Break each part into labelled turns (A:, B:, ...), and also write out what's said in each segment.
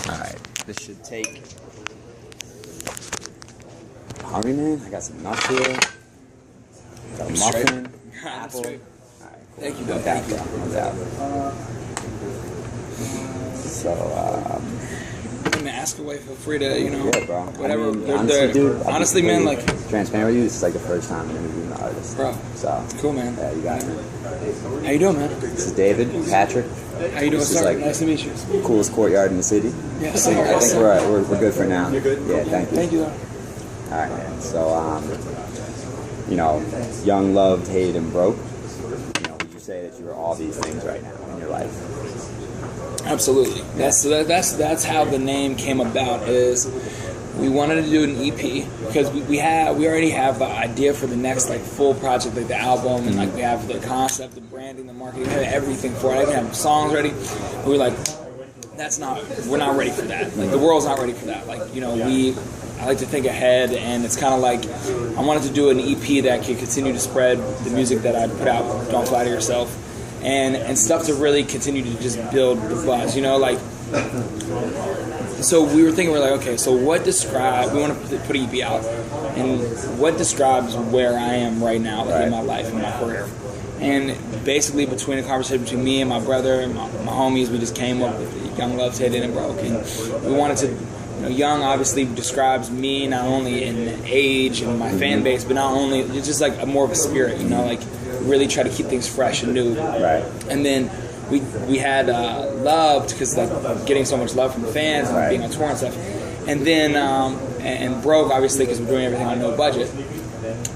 A: Alright, this should take... Hungry, man? I got some nuts here. Got a muffin. Apple. Alright, cool.
B: Thank you,
A: no doubt, bro. No doubt. So,
B: I'm gonna ask away. Feel free to,
A: yeah, bro.
B: whatever.
A: I mean, honestly, dude,
B: honestly, man, like
A: transparent with you, this is like the first time I'm interviewing an artist.
B: Bro,
A: so
B: cool, man.
A: Yeah, you got it.
B: How you doing, man?
A: This is David, Patrick.
B: How you doing,
A: This is
B: sir?
A: like
B: Nice to meet you.
A: Coolest courtyard in the city.
B: Yeah,
A: I think we're good for now.
B: You're good.
A: Yeah, thank you.
B: Thank you, though.
A: All right, man. So, young, loved, hated, and broke. Would you say that you are all these things right now in your life?
B: Absolutely. That's how the name came about. Is we wanted to do an EP because we already have the idea for the next like full project, like the album, and like we have the concept, the branding, the marketing, we have everything for it. I can have songs ready. And we're like, we're not ready for that. Like the world's not ready for that. Like I like to think ahead, and it's kind of like I wanted to do an EP that could continue to spread the music that I put out, Don't Flatter Yourself, and stuff to really continue to just build the buzz, So we were thinking, we're like, okay, so we want to put an EP out, and what describes where I am right now, like in my life and my career. And basically between a conversation between me and my brother and my homies, we just came up with Young, Loved, Hated, and Broke. And we wanted to, Young obviously describes me not only in age and my fan base, but not only, it's just like more of a spirit, like really try to keep things fresh and new.
A: Right.
B: And then we had Loved, because like getting so much love from the fans and being on tour and stuff. And then, and Broke obviously because we're doing everything on no budget.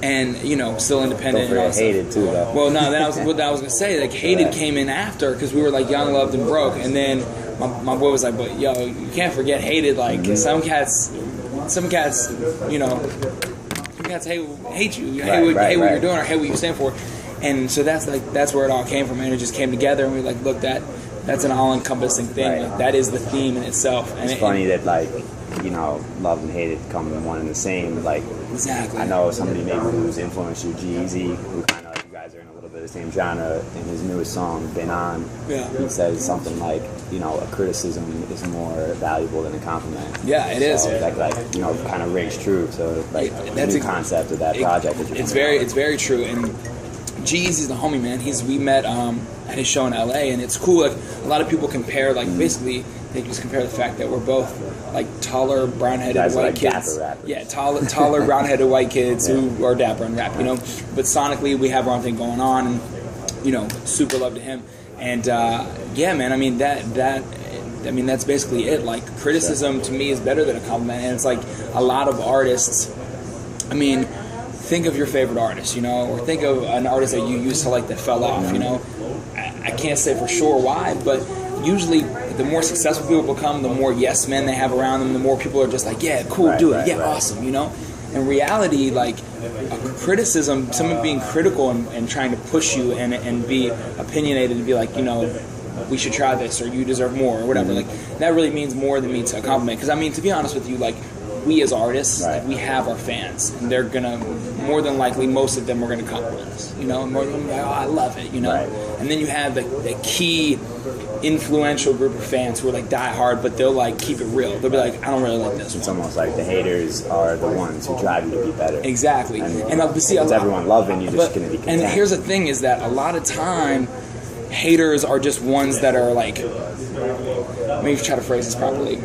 B: And still independent.
A: Don't forget Hated too, though.
B: Well, no, then I was gonna say, like Hated came in after because we were like Young, Loved, and Broke, and then my boy was like, but yo, you can't forget Hated. Like some cats, some cats hate you, hate what you're doing, or hate what you stand for, and so that's where it all came from, and it just came together, and we like, look, that's an all-encompassing thing.
A: Right.
B: Like, that is the theme in itself. And
A: it's funny that love and hated come in one and the same. Like,
B: exactly.
A: I know somebody maybe who's influenced you, G-Eazy, who kind of, you guys are in a little bit of the same genre. In his newest song, Been On, he says something like, a criticism is more valuable than a compliment.
B: Yeah, it is.
A: That kind of rings true to the new concept of that project.
B: It's very true. And G-Eazy's the homie, man. We met at his show in LA, and it's cool. Like a lot of people compare, basically they just compare the fact that we're both like taller, brown-headed white kids. Yeah, taller, brown-headed white kids who are dapper and rap, But sonically, we have our own thing going on, and super love to him. And man, I mean that's basically it. Like criticism to me is better than a compliment, and it's like a lot of artists. I mean, think of your favorite artist, or think of an artist that you used to like that fell off, I can't say for sure why, but usually the more successful people become, the more yes men they have around them, the more people are just like, yeah, cool, do it, awesome, In reality, like a criticism, someone being critical and trying to push you and be opinionated and be like, we should try this, or you deserve more, or whatever, like that really means more than means a compliment. Because I mean, to be honest with you, like we as artists, we have our fans, and they're gonna, more than likely, most of them are gonna compliment us, more than like, oh, I love it, And then you have the key influential group of fans who are like die hard, but they'll like keep it real. They'll be like, I don't really like this.
A: It's almost like the haters are the ones who drive you to be better.
B: Exactly. And see,
A: it's everyone loving you, just gonna be content.
B: And here's the thing: is that a lot of time, haters are just ones that are like. Let me try to phrase this properly.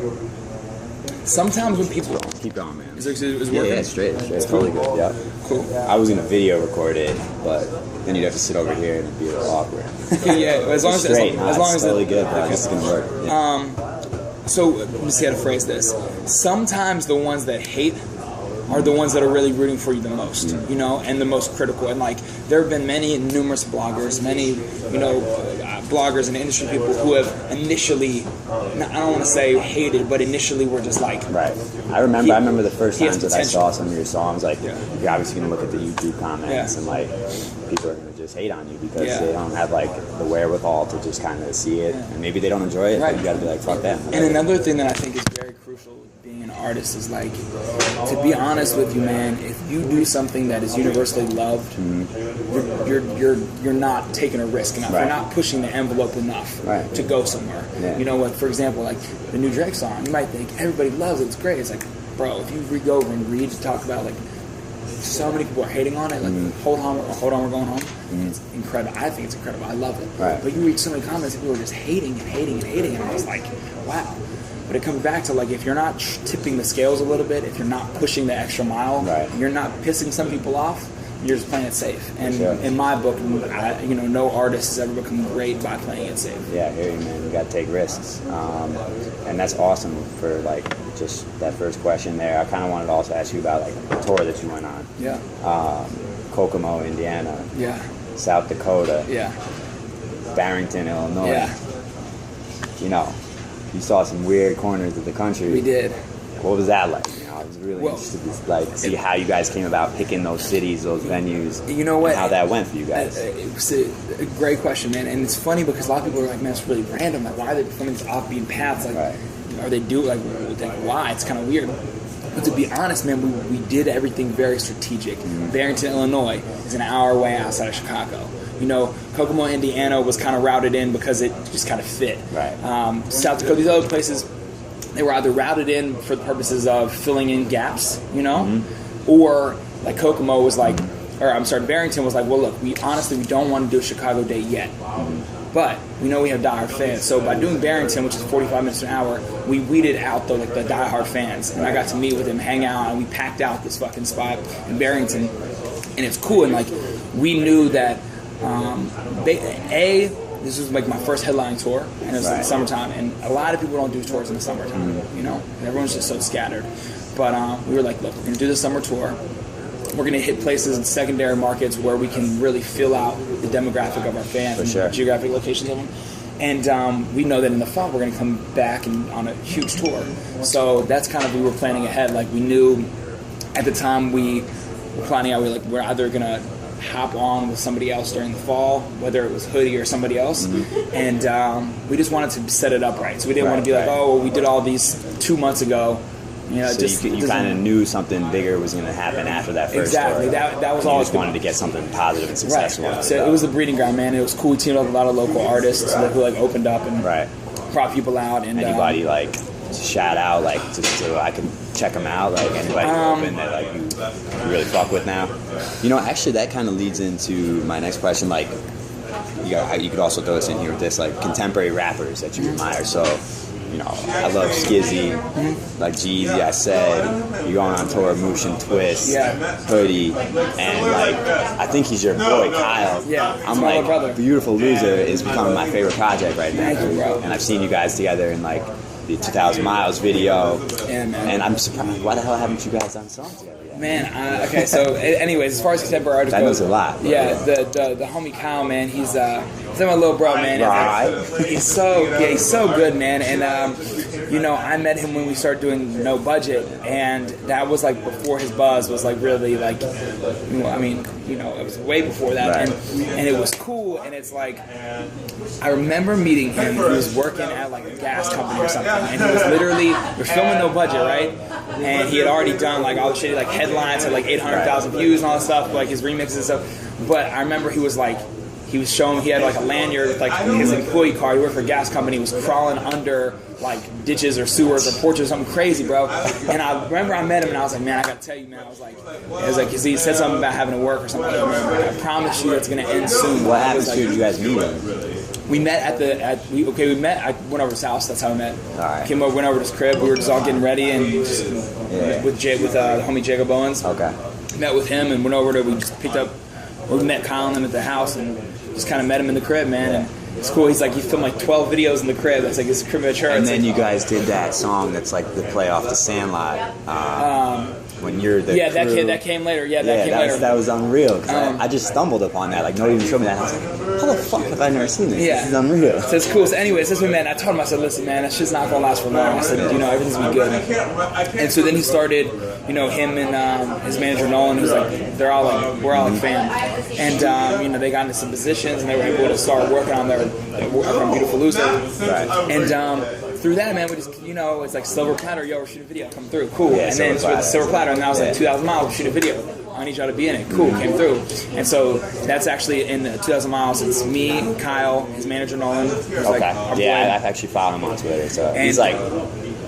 B: Sometimes when people
A: keep going, man.
B: Is it working?
A: Yeah, straight. It's totally good. Yeah.
B: Cool.
A: I was gonna video record it, but then you'd have to sit over here and it'd be a little awkward.
B: As long as
A: it's totally good, but I guess it's gonna work. Yeah.
B: So let me see how to phrase this. Sometimes the ones that hate are the ones that are really rooting for you the most, and the most critical. And like there have been numerous bloggers, bloggers and industry people who have initially, I don't want to say hated, but initially were just like...
A: Right. I remember the first times that I saw some of your songs, like, you're obviously going to look at the YouTube comments and, like, people are going to just hate on you because they don't have, like, the wherewithal to just kind of see it. And maybe they don't enjoy it, but you got to be like, fuck that.
B: And another thing that I think is very crucial being an artist is like, to be honest with you, man, if you do something that is universally loved, you're not taking a risk enough. You're not pushing the envelope enough to go somewhere. You know what? For example, like the new Drake song, you might think everybody loves it, it's great. It's like, bro, if you go over and read to talk about like so many people are hating on it, like hold on, we're going home. It's incredible. I think it's incredible. I love it. But you read so many comments, and people are just hating and hating and hating, and I was like, wow. But it comes back to like, if you're not tipping the scales a little bit, if you're not pushing the extra mile, you're not pissing some people off, you're just playing it safe. And in my book, no artist has ever become great by playing it safe.
A: Yeah, I hear you, man. You got to take risks, and that's awesome. For like just that first question there, I kind of wanted to also ask you about like the tour that you went on. Kokomo, Indiana. South Dakota. Barrington, Illinois. You know, you saw some weird corners of the country.
B: We did.
A: What was that like? You know, I was really interested to see how you guys came about picking those cities, those venues.
B: You know what?
A: And how that went for you guys.
B: It was a great question, man. And it's funny because a lot of people are like, man, it's really random. Like, why are they performing these offbeat paths? Like, are they why? It's kind of weird. But to be honest, man, we did everything very strategic. Barrington, Illinois is an hour away outside of Chicago. You know, Kokomo, Indiana was kind of routed in because it just kind of fit. South Dakota, these other places, they were either routed in for the purposes of filling in gaps, you know, or like Kokomo was like, Barrington was like, well, look, we don't want to do a Chicago date yet. But we know we have diehard fans. So by doing Barrington, which is 45 minutes an hour, we weeded out the diehard fans. And I got to meet with them, hang out, and we packed out this fucking spot in Barrington. And it's cool. And like, we knew that, this was like my first headlining tour, and it was in the summertime. And a lot of people don't do tours in the summertime, you know? And everyone's just so scattered. But we were like, look, we're going to do the summer tour. We're going to hit places in secondary markets where we can really fill out the demographic of our fans and geographic locations of them. And we know that in the fall we're going to come back on a huge tour. So that's kind of, we were planning ahead. Like we knew at the time we were planning out, we're either going to hop on with somebody else during the fall, whether it was Hoodie or somebody else. And we just wanted to set it up right. So we didn't want to be like, oh, well, we did all these 2 months ago. You know,
A: so you kind of knew something bigger was going to happen after that first
B: tour. That was all.
A: You just wanted to get something positive and successful.
B: So it was the breeding ground, man. It was cool. We teamed up with a lot of local artists who like opened up and brought people out. And
A: anybody like shout out, like just so I can check them out, like anybody open that like you really fuck with now. You know, actually that kind of leads into my next question. Like you could also throw this in here with this, like contemporary rappers that you admire. So, you know, I love Skizzy, like Jeezy, I said, you're going on tour, Motion Twist, Hoodie, and like, I think he's your boy, Kyle. I'm like,
B: brother.
A: Beautiful Loser is becoming my favorite project right now.
B: Thank you, bro.
A: And I've seen you guys together in like the 2,000 Miles video, and I'm surprised, why the hell haven't you guys done songs together yet?
B: Man, okay, so anyways, as far as contemporary artists
A: that knows a lot.
B: Yeah, the homie Kyle, man, he's my little bro, man. He's so good, man. And you know, I met him when we started doing No Budget, and that was like before his buzz was like really like, I mean, you know, it was way before that, and it was cool. And it's like, I remember meeting him. He was working at like a gas company or something, and he was literally, we're filming No Budget, right? And he had already done like all the shit, like headlines had like 800,000 views and all that stuff, like his remixes and stuff. But I remember he was showing, he had like a lanyard with like his employee card. He worked for a gas company. He was crawling under like ditches or sewers or porches or something crazy, bro. And I remember I met him and I was like, man, I gotta tell you, man. I was like, cause he said something about having to work or something. I promise you, it's gonna end soon.
A: What happened to you? Did you guys meet him?
B: We met we met. I went over to his house. That's how we met.
A: All right.
B: Came over, went over to his crib. We were just all getting ready and just with the homie Jacob Owens.
A: Okay.
B: Met with him and went over to. We just picked up. We met Kyle and them at the house and just kind of met him in the crib, man. And it's cool. He's like, he filmed like 12 videos in the crib. That's like his crib mature.
A: And then you guys did that song that's like the play off the Sandlot. When you're the crew.
B: that came later. Yeah, that came later.
A: That was unreal. Cause I just stumbled upon that. Like, nobody even showed me that. And I was like, how the fuck have I never seen this?
B: Yeah.
A: This is unreal.
B: So it's cool. So anyways, this man, I told him, I said, listen, man, that shit's not going to last for long. I said, you know, everything's going to be good. And so then he started, you know, him and his manager, Nolan, who's like, we're all like fam. And, you know, they got into some positions and they were able to start working on their Beautiful Loser.
A: Right.
B: And through that, man, we just, it's like silver platter, yo, we're shooting a video, come through, cool.
A: Yeah,
B: and then it's with the silver platter, and then I was like, 2,000 miles, we'll shoot a video. I need y'all to be in it. Cool, came through. And so that's actually in 2,000 miles. It's me, Kyle, his manager Nolan.
A: Okay. I've actually followed him on Twitter. So he's like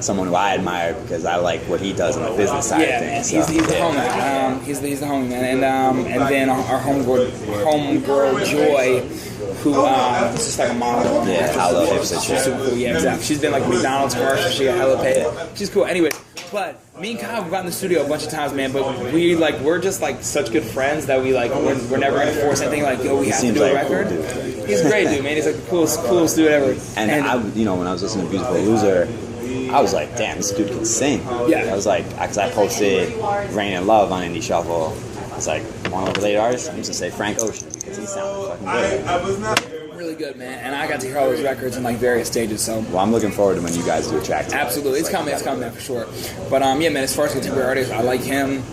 A: someone who I admire because I like what he does on the business side of things.
B: He's the homie. He's the homie, man. And then our homegirl Joy, who is just like a model.
A: Yeah, I love hipster
B: She's super cool. Yeah, exactly. She's been like McDonald's commercial. She got hella paid. She's cool. Anyways, but me and Kyle have gotten in the studio a bunch of times, man. But we're just like such good friends that we're never gonna force anything. Like, yo, we have to do a record. Cool, he's a great dude, man. He's like the coolest dude ever.
A: And I, when I was listening to Beautiful Loser, I was like, damn, this dude can sing.
B: Yeah.
A: I was like, because I posted Rain and Love on Indie Shuffle. I was like, one of the related artists, I'm just gonna say Frank Ocean because he sounded fucking good.
B: Really good, man. And I got to hear all those records in like various stages. So
A: well, I'm looking forward to when you guys do a track together.
B: Absolutely, it's coming, man, for sure. But yeah, man. As far as contemporary artists, I like him.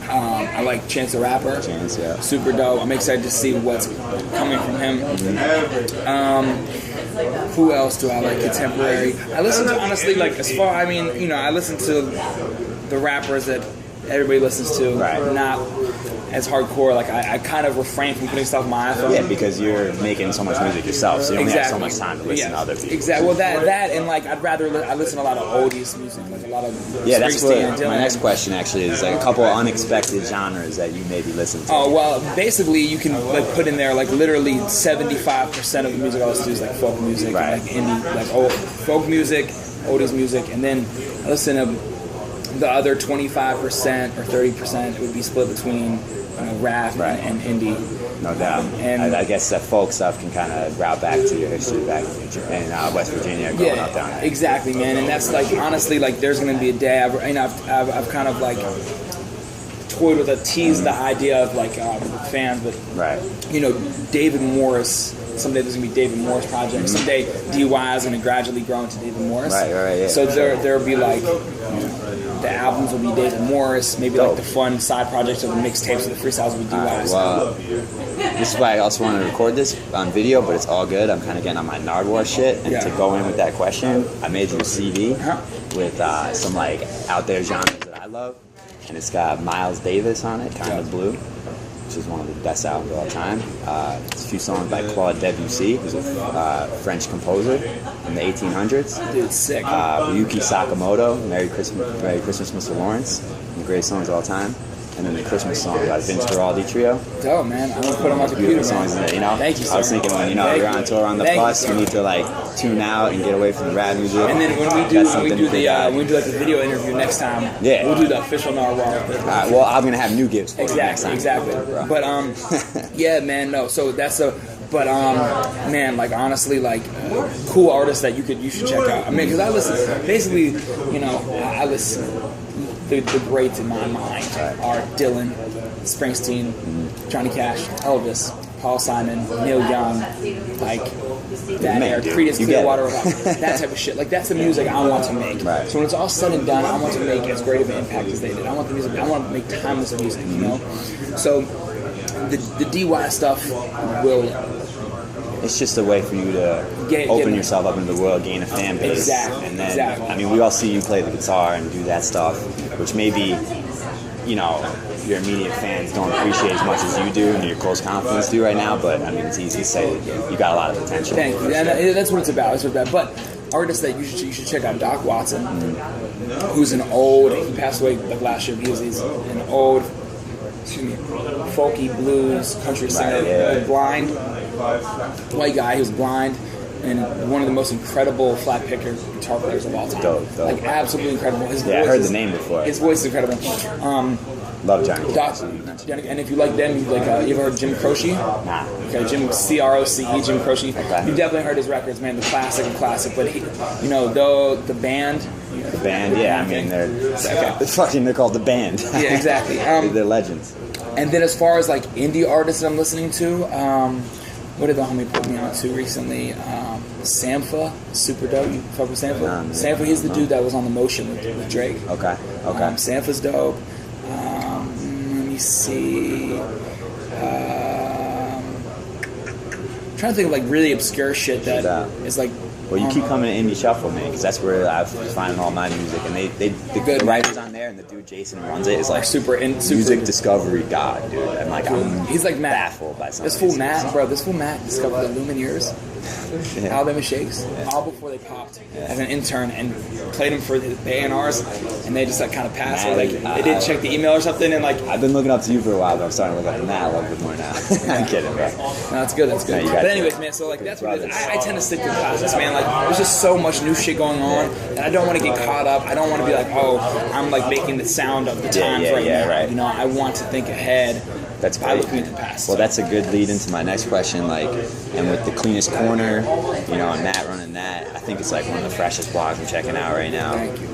B: I like Chance the Rapper.
A: Chance, yeah.
B: Super dope. I'm excited to see what's coming from him. Who else do I like contemporary? I listen to, honestly, like, I listen to the rappers that everybody listens to.
A: Right.
B: Not as hardcore. Like, I kind of refrain from putting stuff on my iPhone.
A: Yeah, because you're making so much music yourself, so you don't have so much time to listen to other people.
B: Exactly. Well, that and like I listen to a lot of oldies music, like a lot of
A: that's what
B: and Dylan.
A: My next question actually is, like a couple of unexpected genres that you maybe listen to.
B: Oh well, basically you can like put in there like literally 75% of the music I listen to is like folk music,
A: right.
B: And like indie, like old folk music, oldies music, and then I listen to the other 25% or 30% would be split between rap and indie.
A: No doubt. And I guess that folk stuff can kind of route back to your history back in West Virginia, growing up down there.
B: Exactly, man. And that's like, honestly, like there's going to be a day. I've kind of like toyed with teased the idea of like fans, but
A: right.
B: David Morris. Someday there's gonna be David Morris projects. Someday DY is gonna gradually grow into David Morris.
A: Right, yeah.
B: So there'll be like the albums will be David Morris. Maybe like the fun side projects or the mixtapes or the freestyles will be DY.
A: Well, this is why I also want to record this on video, but it's all good. I'm kind of getting on my Nardwuar shit, and to go in with that question, I made you a CD with some like out there genres that I love, and it's got Miles Davis on it, Kind of Blue, which is one of the best albums of all time. It's a few songs by Claude Debussy, who's a French composer in the 1800s.
B: Dude, sick.
A: Ryuki Sakamoto, Merry Christmas, Mr. Lawrence, one of the greatest songs of all time. And then the Christmas song by Vince Guaraldi Trio.
B: Dope, man. I'm gonna put them on my computer,
A: songs
B: man.
A: Thank you, sir. I was thinking when you're on tour on the bus, you need to like tune out and get away from the rap music.
B: And then when we do like the video interview next time, we'll do the official Nardwuar.
A: Well, I'm gonna have new gifts.
B: Exactly. But yeah, man. No, so that's man, like honestly, like cool artists that you should check out. I mean, because I listen, basically, I listen. The greats in my mind are Dylan, Springsteen, Johnny Cash, Elvis, Paul Simon, Neil Young, like that era, Creedence Clearwater, that type of shit. Like that's the music I want to make.
A: Right.
B: So when it's all said and done, I want to make as great of an impact as they did. I want to make timeless music, So the DY stuff will.
A: It's just a way for you to open yourself up into the world, gain a fan base.
B: Exactly.
A: And then, I mean, we all see you play the guitar and do that stuff, which maybe, your immediate fans don't appreciate as much as you do and your close confidence do right now, but I mean, it's easy to say that you got a lot of potential.
B: Thank you. And that's what it's about. But artists that you should check out, Doc Watson, who's he passed away like last year, he's an old, folky blues country singer, blind. White guy who's blind and one of the most incredible flat picker guitar players of all time.
A: Dope.
B: Like absolutely incredible. His voice
A: I heard the name before.
B: His voice is incredible.
A: Love Johnny.
B: And if you like them, you ever heard Jim Croce?
A: Nah.
B: Okay, Jim Croce, Jim Croce.
A: Okay.
B: You've definitely heard his records, man. The classic. But the band.
A: The band, yeah. I mean, they're called the Band.
B: Yeah, exactly.
A: They're legends.
B: And then as far as like indie artists that I'm listening to. What did the homie put me on to recently? Sampha, super dope. You fuck with Sampha? Sampha, he's the dude that was on The Motion with Drake.
A: Okay.
B: Sampha's dope. Let me see. I'm trying to think of like really obscure shit that is like
A: Well, you keep coming to Indie Shuffle, man, because that's where I was finding all my music, and the writers on there and the dude Jason who runs it is like
B: super
A: music discovery god, dude. And like
B: he's like Matt.
A: Baffled by something.
B: This fool Matt discovered the Lumineers, Alabama Shakes, all before they popped as an intern, and played them for the A&Rs, and they just like kind of passed. Or, like they didn't check the email or something, and like
A: I've been looking up to you for a while, but I'm starting to look up to Matt a little bit more now. I'm kidding, bro.
B: No, that's good. That's good.
A: No,
B: but anyways, man, so like that's what it is. I tend to stick to classics, man. Like there's just so much new shit going on, and I don't want to get caught up. I don't want to be like, oh, I'm like making the sound of the times right now.
A: Right.
B: You know, I want to think ahead.
A: That's
B: by
A: great.
B: looking at the past.
A: Well, that's a good lead into my next question. Like, and with the Cleanest Corner, you know, and Matt running that, I think it's like one of the freshest blogs I'm checking out right now.
B: Thank you.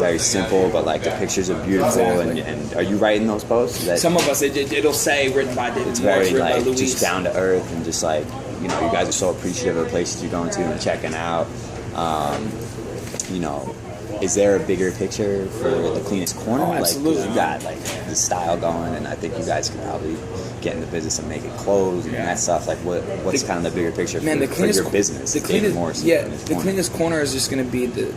A: Very simple, but like the pictures are beautiful.
B: Exactly.
A: And are you writing those posts?
B: Some of us, it'll say written by David.
A: It's very
B: written
A: like
B: by Louise.
A: just down to earth and just like, you know, you guys are so appreciative of the places you're going to and checking out. You know, is there a bigger picture for the Cleanest Corner?
B: Oh, absolutely.
A: Like, you got like the style going, and I think you guys could probably get in the business of making clothes and that stuff. Like, what's kind of the bigger picture for your business?
B: The Cleanest Corner is just going to be the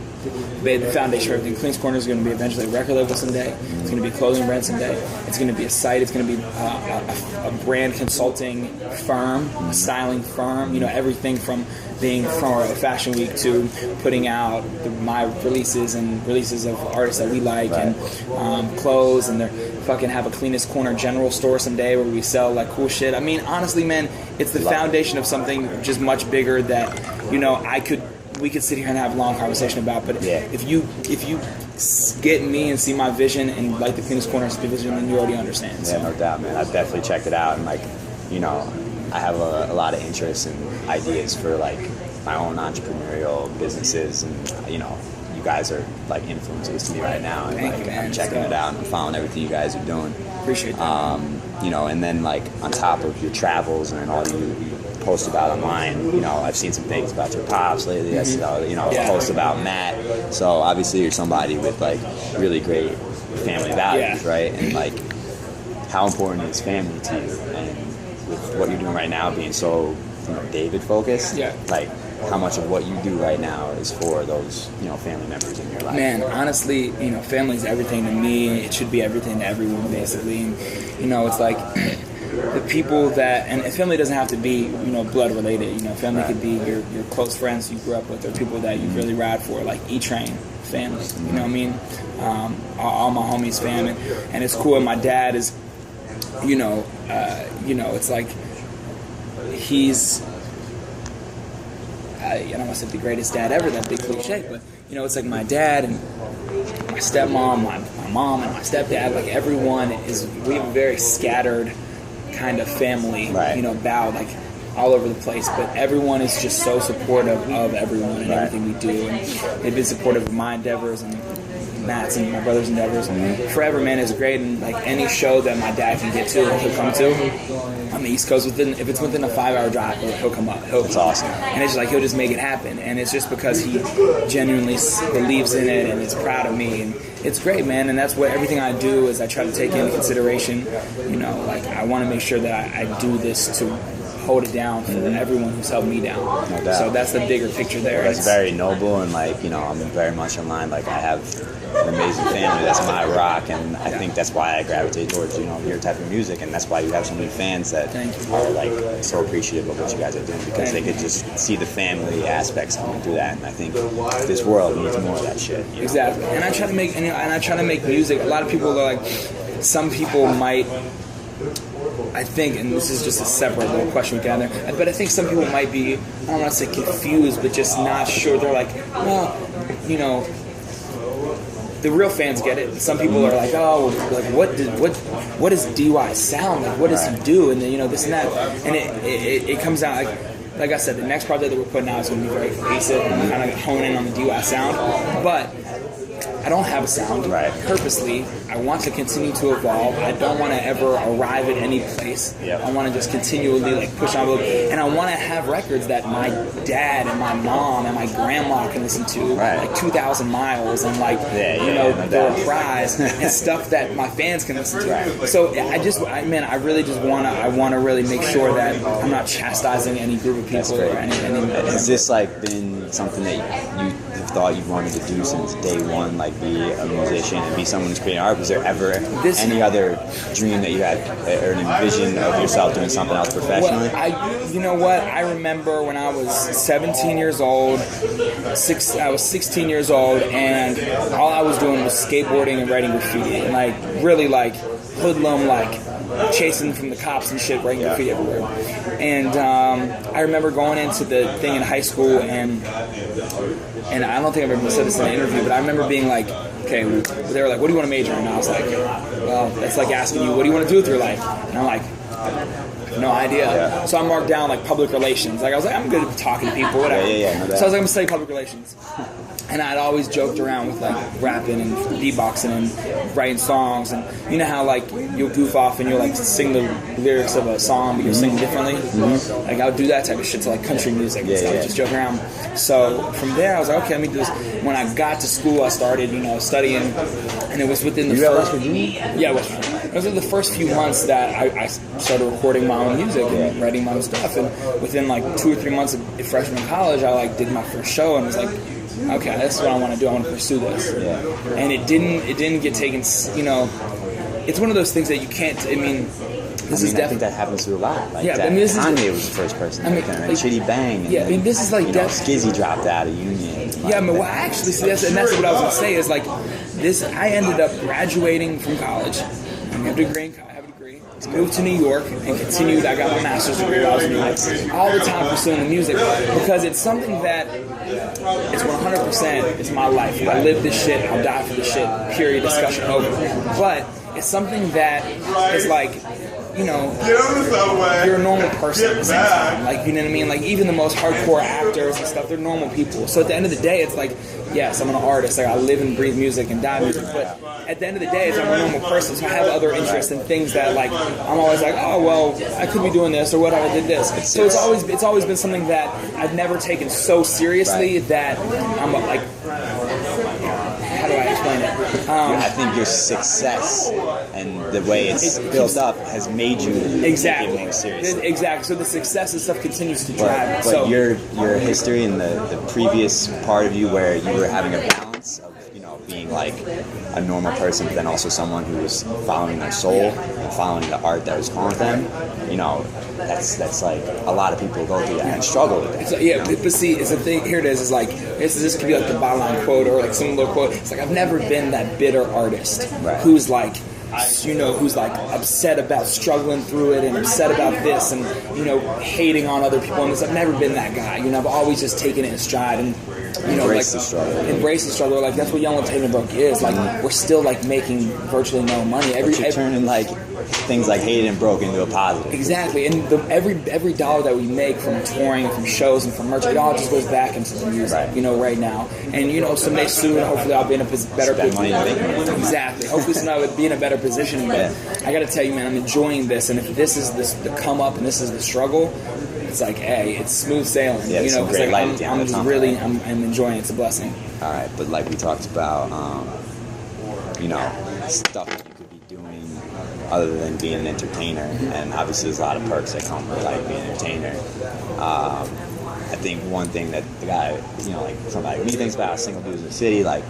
B: foundation for everything. Cleanest Corner is going to be eventually a record label someday. It's going to be a clothing brand someday. It's going to be a site. It's going to be a brand consulting firm, a styling firm. You know, everything from being from a fashion week to putting out my releases and releases of artists that we like, and clothes, and they're fucking have a Cleanest Corner general store someday where we sell like cool shit. I mean, honestly, man, it's the foundation of something just much bigger that, you know, we could sit here and have a long conversation about. But if you get me and see my vision and like the Cleanest Corner's vision, then you already understand.
A: Yeah, no doubt, man. I've definitely checked it out, and like, you know, I have a lot of interest and ideas for like my own entrepreneurial businesses, and you know, you guys are like influences to me right now, and like I'm checking it out and I'm following everything you guys are doing.
B: Appreciate that.
A: You know, and then like on top of your travels and all you post about online, you know, I've seen some things about your pops lately. I saw, you know, posts about Matt. So obviously you're somebody with like really great family values, right? And like, how important is family to you? And with what you're doing right now being so, you know, David focused, like how much of what you do right now is for those, you know, family members in your life?
B: Man, honestly, you know, family is everything to me. It should be everything to everyone, basically. And, you know, it's like the people that, and family doesn't have to be, you know, blood related. You know, family could be your close friends you grew up with, or people that you really ride for, like E-Train family. You know what I mean? All my homies fam, and it's cool. And my dad is, you know, it's like he's, I don't want to say the greatest dad ever, that big cliche, but you know, it's like my dad and my stepmom, my mom and my stepdad, like everyone we have a very scattered kind of family, you know, bowed like all over the place, but everyone is just so supportive of everyone and everything we do, and they've been supportive of my endeavors and Matt's and my brother's endeavors. Forever, man, is great, and like any show that my dad can get to, he'll come to on the East Coast. If it's within a 5-hour drive, he'll come up.
A: That's awesome.
B: And it's just like he'll just make it happen, and it's just because he genuinely believes in it and is proud of me, and it's great, man. And that's what everything I do is I try to take into consideration. You know, like I want to make sure that I do this to hold it down for everyone who's held me down. No doubt. So that's the bigger picture there.
A: That's very noble, and like, you know, I'm very much in line. Like I have an amazing family. That's my rock, and I think that's why I gravitate towards, you know, your type of music, and that's why you have so many fans that are like so appreciative of what you guys are doing, because they could just see the family aspects coming through that, and I think this world needs more of that shit. You know?
B: Exactly. And I try to make music. A lot of people are like, some people might, I think, and this is just a separate little question we got there, but I think some people might be, I don't want to say confused, but just not sure. They're like, well, you know, the real fans get it. Some people are like, oh, like what does DY sound like? What does he do? And then, you know, this and that, and it comes out like I said, the next project that we're putting out is going to be very cohesive and kind of hone in on the DY sound, but I don't have a sound.
A: Right.
B: Purposely, I want to continue to evolve. I don't want to ever arrive at any place.
A: Yep.
B: I want to just continually like push on, and I want to have records that my dad and my mom and my grandma can listen to, like 2,000 Miles and like The Reprise and stuff that my fans can listen to.
A: Right.
B: So I really just want to really make sure that I'm not chastising any group of people or anything.
A: Has this like been something that you have thought you wanted to do since day one, like be a musician and be someone who's creating art? Was there ever any other dream that you had or an vision of yourself doing something else professionally?
B: Well, you know what? I remember when I was 17 years old, I was 16 years old, and all I was doing was skateboarding and writing graffiti, and like really like hoodlum, like chasing from the cops and shit, writing graffiti everywhere. And I remember going into the thing in high school, and I don't think I've ever said this in an interview, but I remember being like, okay, they were like, what do you want to major in? And I was like, well, that's like asking you, what do you want to do with your life? And I'm like, no idea. Yeah. So I marked down like public relations. Like I was like, I'm good at talking to people, whatever. So I was like, I'm gonna study public relations. And I'd always joked around with like rapping and beatboxing and writing songs, and you know how like you'll goof off and you'll like sing the lyrics of a song but you'll sing differently. Like I would do that type of shit to like country music and stuff, just joke around. So from there I was like, okay, let me do this. When I got to school I started, studying, and it was within the first it was in the first few months that I started recording my own music and writing my own stuff, and within like 2 or 3 months of freshman college I like did my first show and was like, okay, that's what I want to do. I want to pursue this. Yeah. And it didn't get taken, it's one of those things that you can't, I think
A: that happens to a lot. Like
B: Kanye
A: was the first person and Chitty Bang. And
B: this is like
A: Skizzy dropped out of Union.
B: Well, actually, that's what I was going to say is like this. I ended up graduating from college. I have a degree. Moved to New York and continued. I got my master's degree while I was in New York. All the time pursuing the music because it's something that it's 100%. It's my life. If I live this shit, I'll die for this shit. Period. Discussion over. But it's something that is like, you're a normal person at the same time. Like, you know what I mean? Like, even the most hardcore actors and stuff, they're normal people. So at the end of the day, it's like, yes, I'm an artist. Like, I live and breathe music and die music. But at the end of the day, I'm a normal person. So I have other interests and things that, like, I'm always like, oh, well, I could be doing this or what if I did this. So it's always been something that I've never taken so seriously that I'm like, how do I explain it?
A: I think your success and the way it's built up has made you take it more seriously.
B: Exactly. So the success and stuff continues to drive.
A: But your history and the previous part of you where you were having a balance of being like a normal person, but then also someone who was following their soul and following the art that was calling them. That's like a lot of people go through that and struggle with that.
B: But see, it's the thing. Here it is. It's like this could be like the byline quote or like some little quote. It's like I've never been that bitter artist who's like, who's like upset about struggling through it and upset about this and hating on other people. And I've never been that guy. I've always just taken it in stride and
A: embrace the struggle.
B: Embrace the struggle. Like that's what Young Tastemaker is. Like we're still like making virtually no money.
A: You're turning like things like hated and broke into a positive.
B: Exactly, and every dollar that we make from touring, from shows, and from merch, it all just goes back into the music. Right now, and someday soon, hopefully, I'll be in a better position. Exactly. Hopefully, someday I would be in a better position. But I got to tell you, man, I'm enjoying this, and if this is the come up and this is the struggle, it's like, hey, it's smooth sailing. Yeah, it's
A: great light.
B: I'm just really, I'm enjoying it. It's a blessing.
A: All right, but like we talked about, stuff that you could be doing other than being an entertainer, and obviously there's a lot of perks that come with like being an entertainer. I think one thing that the guy, like somebody when he thinks about single dudes in the city, like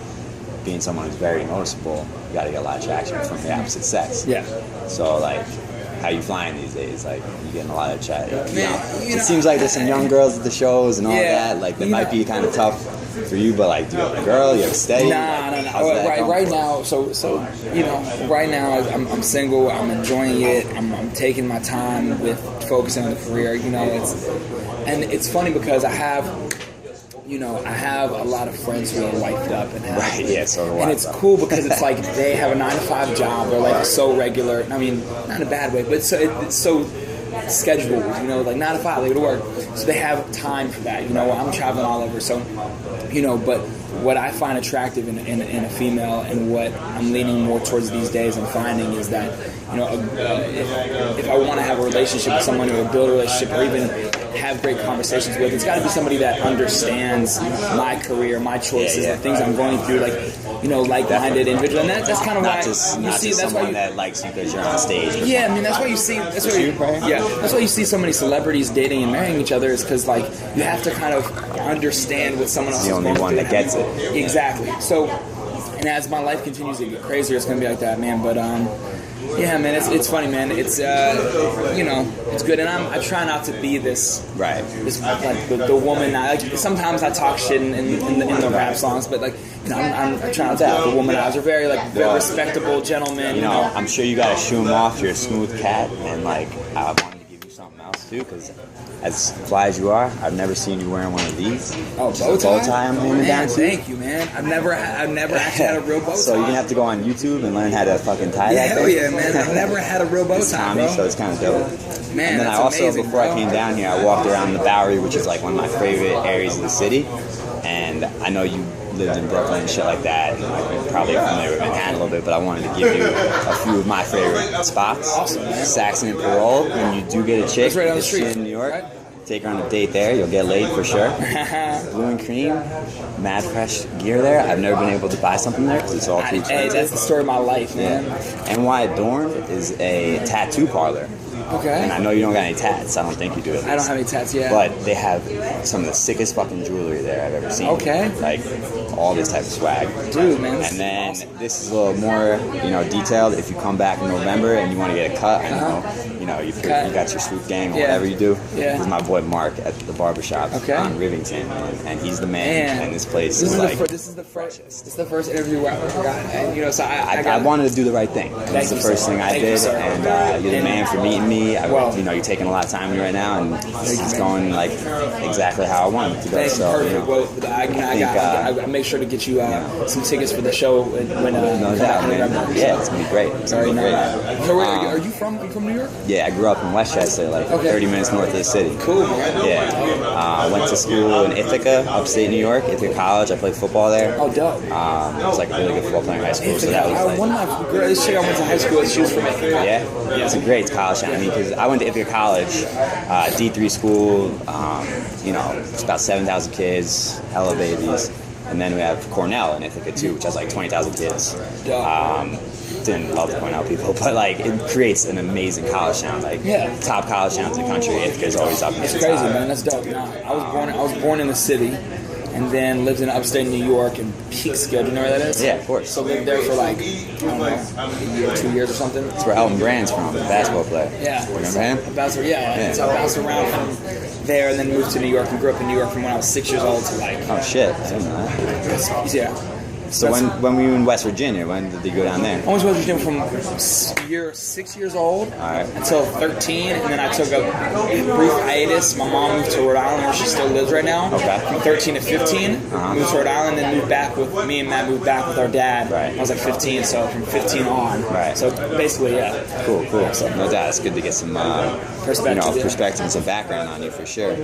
A: being someone who's very noticeable, you got to get a lot of traction from the opposite sex.
B: Yeah.
A: So like, how you flying these days? Like, you getting a lot of chat. It seems like there's some young girls at the shows and all that. Like, that might be kind of tough for you, but like, do you have a girl? You have a steady?
B: No. Right now, right now I'm single. I'm enjoying it. I'm taking my time with focusing on the career. It's funny because I have a lot of friends who are wiped up and have, and it's cool because it's like they have a 9-to-5 job. They're like so regular. I mean, not in a bad way, but it's so scheduled. Like 9 to 5, they go to work, so they have time for that. I'm traveling all over, so but what I find attractive in a female, and what I'm leaning more towards these days and finding is that, you know, if I want to have a relationship with someone, or build a relationship, or even have great conversations with, it's got to be somebody that understands my career, my choices, the things I'm going through, like, you know, like-minded individual. And that's kind of why you see. That's
A: someone
B: why
A: that likes you because you're on stage.
B: Yeah, I mean, that's why you see. That's why you see so many celebrities dating and marrying each other, is because, like, you have to kind of understand what someone else is going through.
A: The only one that gets it.
B: Exactly. So, and as my life continues to get crazier, it's gonna be like that, man. But yeah, man, it's funny, man. It's you know, it's good, and I try not to be this like the woman. Like, sometimes I talk shit in the rap songs, but, like, you know, I'm trying not to be the womanizer. Very, like, very respectable gentleman.
A: You know, I'm sure you gotta shoo him off. You're a smooth cat, and, like, I wanted to give you something else too, because as fly as you are, I've never seen you wearing one of these.
B: Oh, bow tie!
A: I'm handing down to you.
B: Thank you, man. I've never actually had a real bow tie.
A: So you're gonna have to go on YouTube and learn how to fucking tie that thing.
B: Hell yeah, man. I've never had a real bow tie,
A: Tommy,
B: bro.
A: so it's kind of dope.
B: Man,
A: and then
B: that's
A: I also,
B: amazing,
A: before
B: bro.
A: I came down here, I walked around the Bowery, which is, like, one of my favorite areas of the city. And I know you lived in Brooklyn and shit like that, and, like, you're probably familiar with Manhattan a little bit, but I wanted to give you a few of my favorite spots.
B: Awesome, man.
A: Saxon and Parole, when you do get a chick,
B: It's right down the
A: if she's
B: street,
A: in New York,
B: right?
A: take her on a date there, you'll get laid for sure. Blue and Cream, mad fresh gear there. I've never been able to buy something there because it's all too expensive.
B: Hey, that's the story of my life, man.
A: Yeah. NY Adorned is a tattoo parlor.
B: Okay.
A: And I know you don't got any tats. I don't think you do. At least.
B: I don't have any tats yet.
A: But they have some of the sickest fucking jewelry there I've ever seen.
B: Okay.
A: Like, all this type of swag.
B: Dude, man.
A: And then this is a little more, you know, detailed. If you come back in November and you want to get a cut, I know, you know, you got your swoop gang or whatever you do.
B: Yeah.
A: This is my boy Mark at the barbershop on Rivington, and he's the man. And this place is like...
B: This is the first interview where I got, and, you know, so
A: I wanted to do the right thing. That's the first thing I did, and you're the man for meeting me. You know, you're taking a lot of time with me right now, and it's going, like, exactly how I wanted it to go. So,
B: perfect.
A: You know,
B: Well, I make sure to get you some tickets for the show when
A: no doubt, man. Yeah, it's gonna be great. It's gonna be great.
B: So, are you from New York?
A: Yeah, I grew up in Westchester, like 30 minutes north of the city.
B: Cool, man.
A: Yeah. I went to school in Ithaca, upstate New York, Ithaca College. I played football there.
B: Oh, dope.
A: I was, like, a really good football player in high school, so that was, like...
B: One of my girls, this chick I went to high school with, she was from Ithaca.
A: Yeah? It's a great college town. I mean, because I went to Ithaca College, D3 school, you know, it's about 7,000 kids, hella babies. And then we have Cornell in Ithaca, too, which has, like, 20,000 kids. Didn't love the Cornell people, but, like, it creates an amazing college town. Like, top college towns in the country, Ithaca's always up there.
B: It's crazy, man. That's dope. No, I was born in the city, and then lived in upstate New York in Peekskill. Do you know where that is?
A: Yeah, of course.
B: So lived there for, like, I don't know, a year, 2 years or something.
A: That's where Elton Brand's from, the basketball player.
B: Yeah.
A: Remember him?
B: So I bounced around from there, and then moved to New York, and grew up in New York from when I was 6 years old to, like...
A: Oh, shit. I didn't know that.
B: Yeah.
A: So when were you in West Virginia? When did you go down there?
B: I went to West Virginia from 6 years old until 13, and then I took a brief hiatus. My mom moved to Rhode Island, where she still lives right now.
A: Okay.
B: From 13 to 15, moved to Rhode Island, then moved back with me and Matt. Moved back with our dad.
A: Right.
B: I was like 15, so from 15 on.
A: Right.
B: So basically,
A: Cool. So no doubt, it's good to get some perspective and some background on you for sure.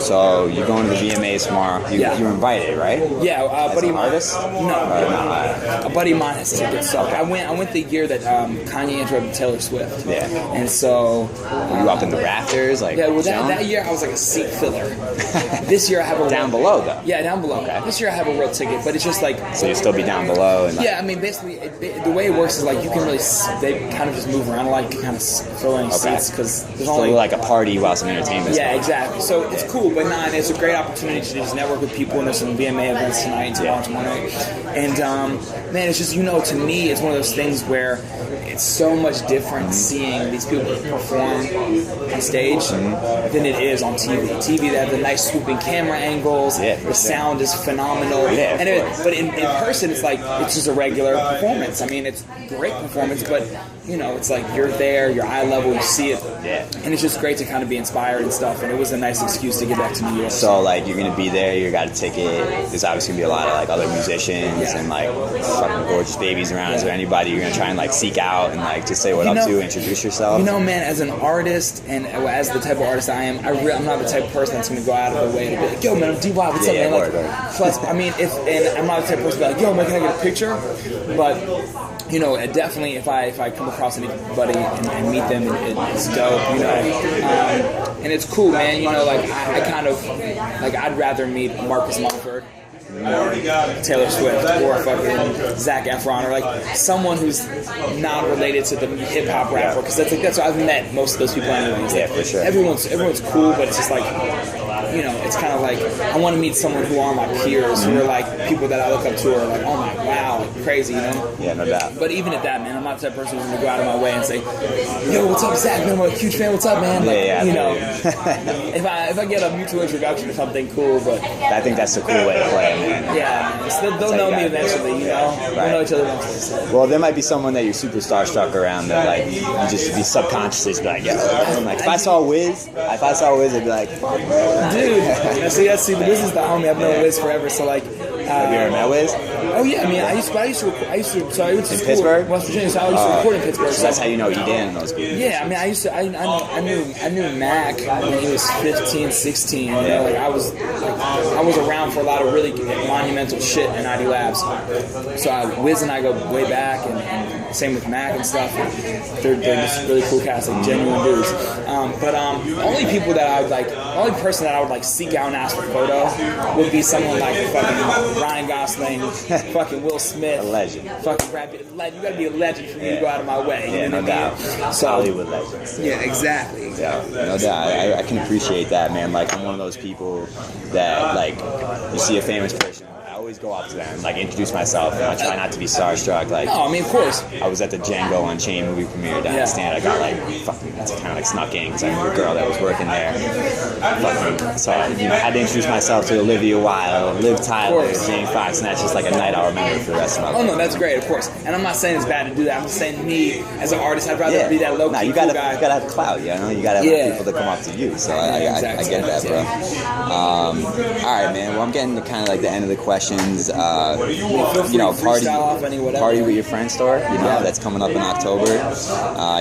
A: So you're going to the VMAs tomorrow. You're invited, right?
B: Yeah, buddy of mine.
A: Artist?
B: No, a buddy of mine has tickets. So I went the year that Kanye interrupted Taylor Swift.
A: Yeah.
B: And so
A: were you up in the rafters, like?
B: Yeah. Well, that year I was like a seat filler. This year I have a
A: down below though.
B: Yeah, down below. Okay. This year I have a real ticket, but it's just like.
A: So you'll still be down below. And
B: I mean, basically, the way it works is like you can really they kind of just move around, like kind of fill any seats because there's only
A: like a party while some entertainment.
B: Yeah, exactly. So it's cool, but it's a great opportunity to just network with people, and there's some VMA events tonight and tomorrow. And man, it's just, to me, it's one of those things where it's so much different seeing these people perform on stage than it is on TV. TV, they have the nice swooping camera angles. The sound is phenomenal. But in person, it's like it's just a regular performance. I mean, it's great performance, but it's like you're there, your eye level, you see it, and it's just great to kind of be inspired and stuff. And it was a nice excuse to get back to New York.
A: So like you're gonna be there, you got a ticket. There's obviously gonna be a lot of like other musicians and like fucking gorgeous babies around? Is there anybody you're gonna try and like seek out and like just say what up to, introduce yourself?
B: You know, man, as an artist and as the type of artist I am, I'm not the type of person that's gonna go out of the way to be like, yo, man, I'm DY, what's up, man? Like, plus, I mean, and I'm not the type of person to be like, yo, man, can I get a picture? But you know, definitely if I come across anybody and meet them, it's dope, you know. And it's cool, man. You know, like I kind of like I'd rather meet Marcus Mumford or Taylor Swift or fucking Zac Efron or like someone who's not related to the hip hop rapper, because that's what I've met most of those people anyways.
A: Yeah, for sure.
B: Everyone's cool, but it's just like, you know, it's kind of like I want to meet someone who are my peers, who are like people that I look up to, or like, oh my wow, like crazy, you know?
A: Yeah, no doubt.
B: But even at that, man, I'm not the type of person who's gonna go out of my way and say, yo, what's up, Zach? Man, I'm a huge fan. What's up, man? Like, you know, if I get a mutual introduction or something, cool. But
A: I think that's a cool way to play it, man.
B: Yeah, man. So they'll know me eventually, you know.
A: Right.
B: We'll know each other eventually. So.
A: Well, there might be someone that you're super starstruck around that like you just be subconsciously be like, yeah. Like if I saw Wiz, I'd be like, fuck,
B: dude. See, but this is the homie. I've known Wiz forever. So like,
A: have you ever met Wiz?
B: Oh yeah, I mean, I used to. So I went to school
A: Pittsburgh,
B: West Virginia. So I used to record in Pittsburgh.
A: So that's how you know E-Dan and those people.
B: Yeah, I mean, I knew Mac when he was 15, 16. You know, like I was around for a lot of really monumental shit in ID Labs. So Wiz and I go way back, and same with Mac and stuff. They're just really cool cats, like genuine dudes. But only people that I would like, only person that I would like seek out and ask for a photo would be someone like fucking Ryan Gosling, fucking Will Smith,
A: a legend.
B: Fucking Brad Pitt. You gotta be a legend for me to go out of my way.
A: Yeah, no doubt.
B: So,
A: Hollywood legends.
B: Yeah, exactly.
A: Yeah, no doubt. I can appreciate that, man. Like I'm one of those people that like you see a famous person, I always go up to them, like introduce myself, and I try not to be starstruck. Like,
B: no, I mean, of course.
A: I was at the Django Unchained movie premiere down in Stand. I got like fucking kind of like snuck in because I knew a girl that was working there. Fucking, so I had to introduce myself to Olivia Wilde, Liv Tyler, James Fox, and that's just like a night I'll remember for the rest of my life.
B: Oh no, that's great, of course. And I'm not saying it's bad to do that. I'm just saying me as an artist, I'd rather be that low-key
A: you gotta, guy. You gotta have clout, you know. You gotta have people that come up to you. So I get that, bro. All right, man. Well, I'm getting to kind of like the end of the questions. You know, party with your friends tour. You know, that's coming up in October.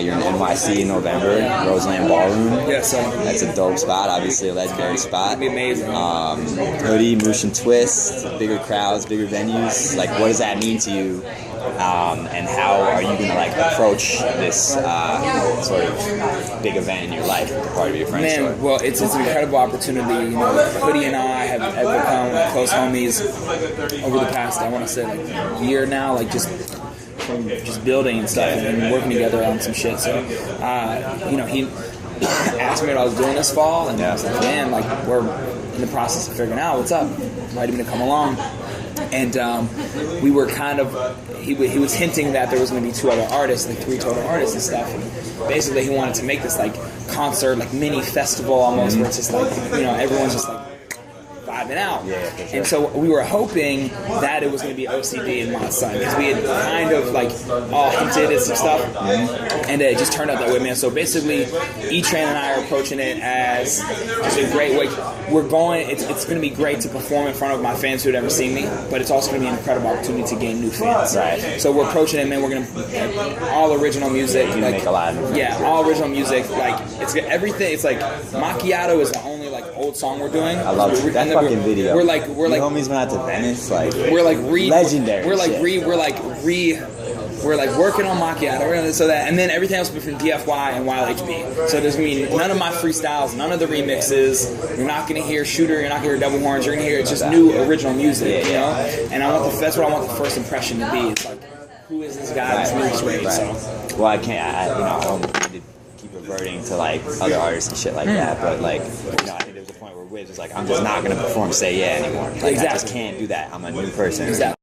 A: You're in NYC in November, Roseland Ballroom.
B: Yeah, so
A: that's a dope spot. Obviously, a legendary spot.
B: It'd be amazing.
A: Hoodie, Moosh and Twist, bigger crowds, bigger venues. Like, what does that mean to you? And how are you gonna like approach this sort of big event in your life with the party with your friends?
B: Man, well, it's an incredible opportunity. You know, Hoodie and I have become close homies over the past, I want to say, like year now. Like just from just building and stuff and working together on some shit. So, you know, he asked me what I was doing this fall, and I was like, man, like we're in the process of figuring out what's up. Invited me to come along. And we were kind of, he was hinting that there was going to be 2 other artists, like 3 total artists and stuff. And basically, he wanted to make this like concert, like mini festival almost, where it's just like, you know, everyone's just like vibing out.
A: Yeah, for sure.
B: And so we were hoping that it was going to be OCD and Mod Sun, because we had kind of like all hinted at some stuff, and it just turned out that way, man. So basically, E-Train and I are approaching it as just a great way. We're going. It's going to be great to perform in front of my fans who had ever seen me, but it's also going to be an incredible opportunity to gain new fans.
A: Right.
B: So we're approaching it, man. We're going to all original music.
A: You
B: like,
A: make a lot of
B: all original music. Like it's everything. It's like Macchiato is the only like old song we're doing.
A: I love that fucking video.
B: We're like
A: homies went out to Venice. Like
B: we're like
A: legendary.
B: We're like working on Macchiato, so that, and then everything else will be from DFY and Wild HB. So there's gonna be none of my freestyles, none of the remixes. You're not gonna hear Shooter. You're not gonna hear Double Horns. You're gonna hear just new original music, you know. And that's what I want the first impression to be. It's like, who is this guy? This music's great. So,
A: well, I don't need to keep reverting to like other artists and shit like that, but like, you know, I think there's a point where Wiz was like, I'm just not gonna perform Say Yeah anymore. Like, I just can't do that. I'm a new person.
B: Exactly.